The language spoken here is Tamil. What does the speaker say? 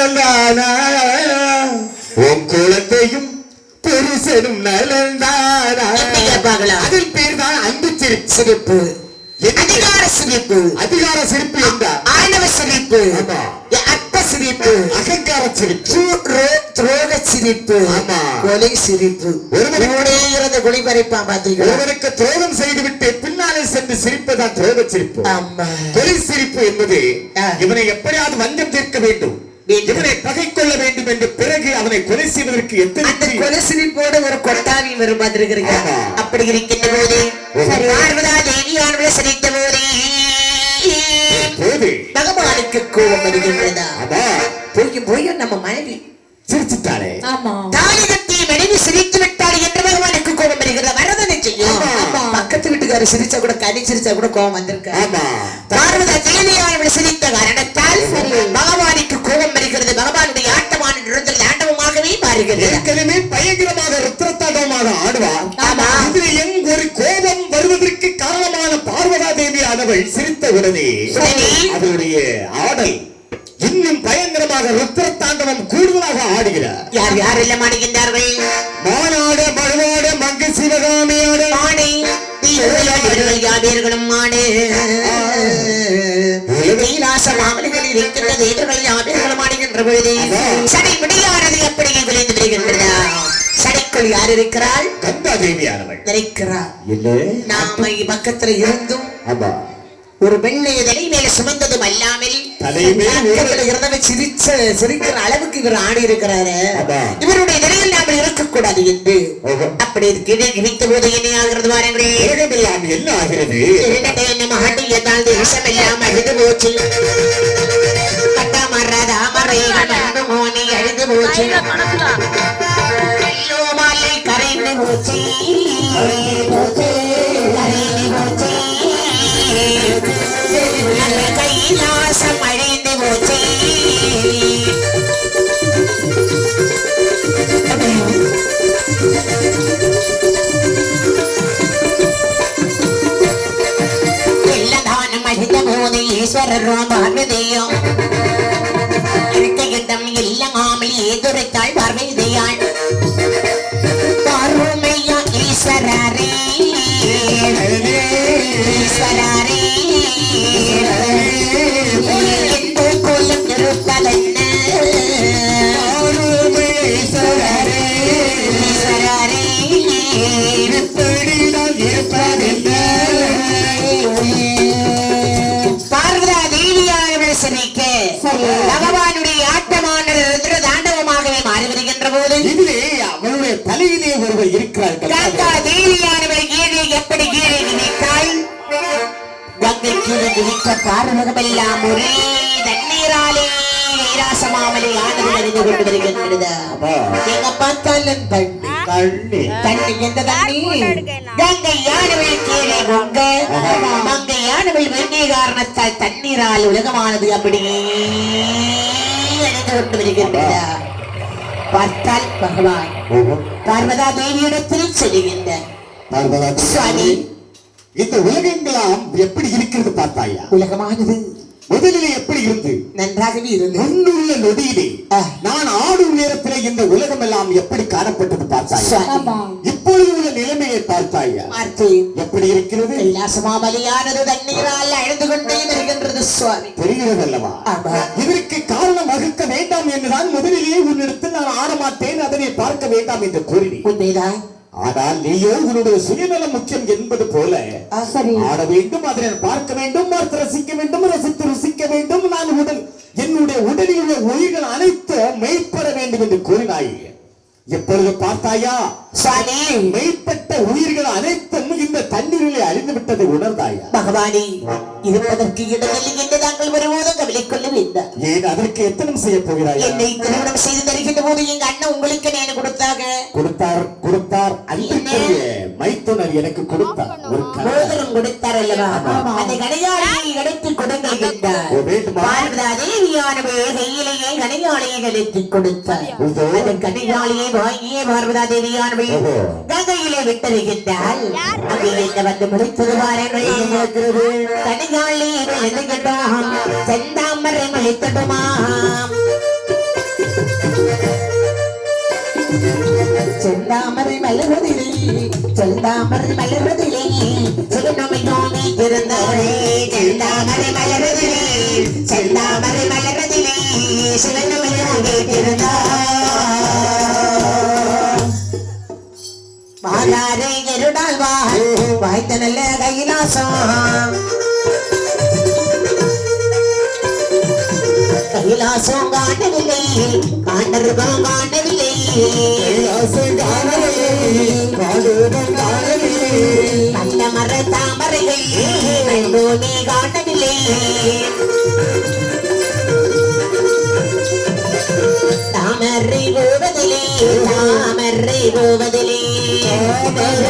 நலந்தானா உன் குழந்தையும் பெருசனும் நலந்தானா அதன் பேர் தான் அன்பு சிரிப்பு அதிகார சிரிப்பு அதிகார சிரிப்பு என்றால் ஆணவ சிரிப்பு அற்ப சிரிப்பு அகங்கார சிரிப்பு துரோக சிரிப்பு கொலை சிரிப்பு ஒருவனுடைய குளிபறிப்பான் பார்த்தீங்களா ஒருவனுக்கு துரோகம் செய்துவிட்டு பின்னாலே சென்று சிரிப்பதான் துரோக சிரிப்பு கொலை சிரிப்பு என்பது இவனை எப்படியாவது வஞ்சம் தீர்க்க வேண்டும் இவனை பகை கொள்ள வேண்டும் என்று பிறகு அவனை கொலை செய்வதற்கு எத்தனை கொலை சிரிப்போடு ஒரு கொட்டாவி வரும் பார்த்திருக்கிறீங்க அப்படி இருக்கின்ற போது பார்வதா தேவியானவளை சிரித்த போது பகவானுக்கு கோபம் வருகின்றதா போய் நம்ம மனைவி சிரிச்சுட்டாளே தாலி கட்டி மனைவி சிரித்து விட்டாள் என்று பகவானுக்கு கோபம் வருகிறதா வரதானே செய்யும் பக்கத்து வீட்டுக்காரர் சிரிச்சா கூட கனி சிரிச்சா கூட கோபம் வந்திருக்க பார்வதா தேவியானவளை சிரித்த காரணத்தால் பகவானுக்கு கோபம் வருகிறது பகவானுடைய ஆட்டமான ஆட்டமாகவே மாறுகிறது ஏற்கனவே பயங்கரமாக ருத்ரத்தாண்டவமாக ஆடுவார் இதில் எங்கொரு கோபம் வருவதற்கு காரணமான பார்வதா தேவி ஆனவள் சிரித்த உடனே அவருடைய ஆடல் இன்னும் பயங்கரமாக ருத்ரத்தாண்டவம் கூடுதலாக ஆடுகிறார் யார் யாரெல்லாம் ஆடுகின்றார்கள் மாநாடு மழுவாடு மங்கு சிவகாமியோடு ஆடை யாதேர்களும் ஆடு மாமலிகளில் இருக்கின்ற தேவர்கள் யாதேர்களும் ஆடுகின்ற பொழுது சடை முடியானது அப்படியே விளைந்து விடுகின்றன சடைக்குள் யார் இருக்கிறாள் கங்கா தேவியானவள் இருக்கிறார் நாம பக்கத்துல இருந்தும் ஒரு பெண்ணை தலை மேல சுமந்ததும் அல்லாமல் சிரிக்கிற அளவுக்கு இவர் ஆடி இருக்கிறாரு இவருடைய நிலையில் நாம இருக்கக்கூடாது என்று அப்படி வைத்த போது என்ன ஆகிறது வாருங்களேன் என்ன ஆகிறது நம்ம ஆட்டியதால் தேசம் எல்லாம் அழுது போச்சு கட்டா மாறாதா மறையோனி அழுது போச்சு மாலை கரைந்து போச்சு கைலாசம் அழிந்து போச்சு எல்லாதானம் அழிந்த போது ஈஸ்வரரும் பார்வதியும் இருக்க இடம் இல்லாமல் எதிர்த்தாள் பார்வதியாள் பார்வையா ஈஸ்வரரே ஈஸ்வரரே எந்த கோலம் இருப்பதென்ன ஈஸ்வரரே ஈஸ்வரரே பார்வதா தேவியானவள் சிரிக்க பகவானுடைய ஆட்டமான தாண்டவமாகவே மாறி வருகின்ற போது இதிலே அவனுடைய தலையிலே ஒருவர் இருக்கிறார் கங்கா தேவியானவள் கீழே எப்படி கீழே நினைத்தாள் கங்கை கீழே நினைத்த பார்வகமெல்லாம் ஒரே தண்ணீராலே கைலாசமாமலே ஆனது அறிந்து கொண்டு வருகின்றது எங்க பார்த்தாலும் தண்ணி எந்த தண்ணி கங்கை யானவள் கீழே பொங்க கங்கை யானவள் வெண்ணிய காரணத்தால் தண்ணீரால் உலகமானது அப்படியே அணிந்து கொண்டு வருகின்றது பார்த்தால் பகவான் பார்வதா தேவியிடத்தில் சொல்லுகின்ற சுவாமி இந்த உலகங்களாம் எப்படி இருக்கிறது பார்த்தாயா உலகமானது முதலிலே எப்படி இருந்து நன்றாகவே இருந்து முன்னுள்ள நொடியிலே நான் ஆடும் நேரத்திலே இந்த உலகம் எல்லாம் எப்படி காணப்பட்டது பார்த்தாயா இப்பொழுது உள்ள நிலைமையை பார்த்தாயா எப்படி இருக்கிறது கைலாசமாமலையானது தண்ணீரால் அழிந்து கொண்டே வருகின்றது சுவாமி தெரிகிறது அல்லவா இதற்கு காரணம் வகுக்க வேண்டாம் என்றுதான் முதலிலேயே உன்னிடத்தில் நான் ஆட மாட்டேன் அதனை பார்க்க வேண்டாம் என்று கூறினேன் உண்மைதான் ஆனால் நீயோ உன்னுடைய சுயநலம் முக்கியம் என்பது போல ஆட வேண்டும் அதனை பார்க்க வேண்டும் பார்த்து ரசிக்க வேண்டும் ரசித்து ருசிக்க வேண்டும் நான் என்னுடைய உடலில் உள்ள உயிர்கள் அனைத்து மெய்ப்பட வேண்டும் என்று கூறினாய் எப்பொழுது பார்த்தாயா சாமி மெய்ப்பட்ட உயிர்கள் அனைத்தும் இந்த தண்ணீரிலே அழிந்து விட்டதை உணர்ந்தாயா பகவானி இருப்பதற்கு இடமில்லை என்று தாங்கள் வருவதும் கவலை கொள்ள வேண்டாம் ஏன் அதற்கு எத்தனை செய்ய போகிறாய் என்னை திருமணம் செய்து தருகின்ற போது எங்க அண்ணன் உங்களுக்கு நேரம் கொடுத்தார் மைத்துனர் எனக்கு கொடுத்தார் ஒரு மோதிரம் கொடுத்தார் அல்லவா அந்த கடையாளியை எடுத்து கொடுங்கள் என்றார் தேவியானவள் கையிலேயே கடையாளியை எடுத்து கொடுத்தார் அந்த கடையாளியை வாங்கியே பார்வதா தேவியானவள் கங்கையிலே விட்டறிகின்றால் அங்கே வந்து முடித்தது வாரங்கள் கடையாளி செந்தாமரை மலைத்தடுமா மலர்வதிலே செந்தாமரை மலர்வதிலே சிவனமை நோக்கி இருந்தாரே செந்தாமரை மலர்வதிலே செந்தாமரை மலர்வதிலே சிவனமை நோக்கி இருந்தார் மாறாரே எருடால் வாய்த்த நல்ல கைலாசம் கைலாசம் காணவில்லை காண்டருகம் காணவில்லை கைலாசம் காணவில்லை காண்டருகம் காணவில்லை நல்ல மர தாமரைகள் கண்டோமே காணவில்லை தாமரை போவதிலே தாமரை போவதிலே